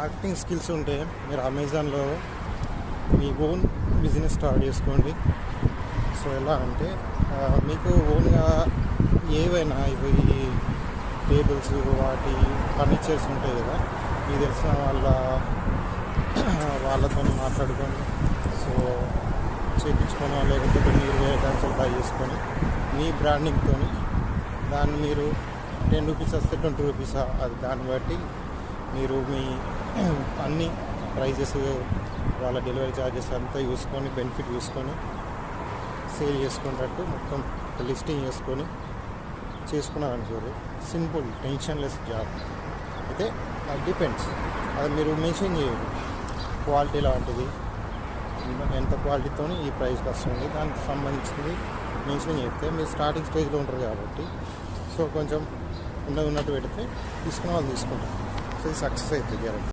Marketing skills ఉంటే మీరు అమెజాన్లో మీ ఓన్ బిజినెస్ స్టార్ట్ చేసుకోండి. సో ఎలా అంటే మీకు ఓన్గా ఏవైనా ఇవి టేబుల్స్ వాటి ఫర్నిచర్స్ ఉంటాయి కదా, మీకు తెలిసిన వాళ్ళతో మాట్లాడుకొని సో చేయించుకొని, లేకపోతే మీరు వేరే క్యాన్సల్ బై చేసుకొని మీ బ్రాండింగ్తో దాన్ని మీరు 10 రూపీస్ వస్తే 20 రూపీసా, అది దాన్ని బట్టి మీరు మీ అన్ని ప్రైజెస్ వాళ్ళ డెలివరీ ఛార్జెస్ అంతా చూసుకొని బెనిఫిట్ చూసుకొని సేల్ చేసుకునేటట్టు మొత్తం లిస్టింగ్ చేసుకున్నారనుకోరు. Simple tensionless job. అయితే అది డిపెండ్స్, అది మీరు మెన్షన్ చేయండి క్వాలిటీ లాంటిది, ఎంత క్వాలిటీతో ఈ ప్రైస్కి వస్తుంది దానికి సంబంధించింది మెన్షన్ చేస్తే మీరు స్టార్టింగ్ స్టేజ్లో ఉంటారు కాబట్టి సో కొంచెం ఉన్నట్టు పెడితే తీసుకున్న వాళ్ళు తీసుకుంటారు. సో ఇది సక్సెస్ అవుతుంది గ్యారెంటీ.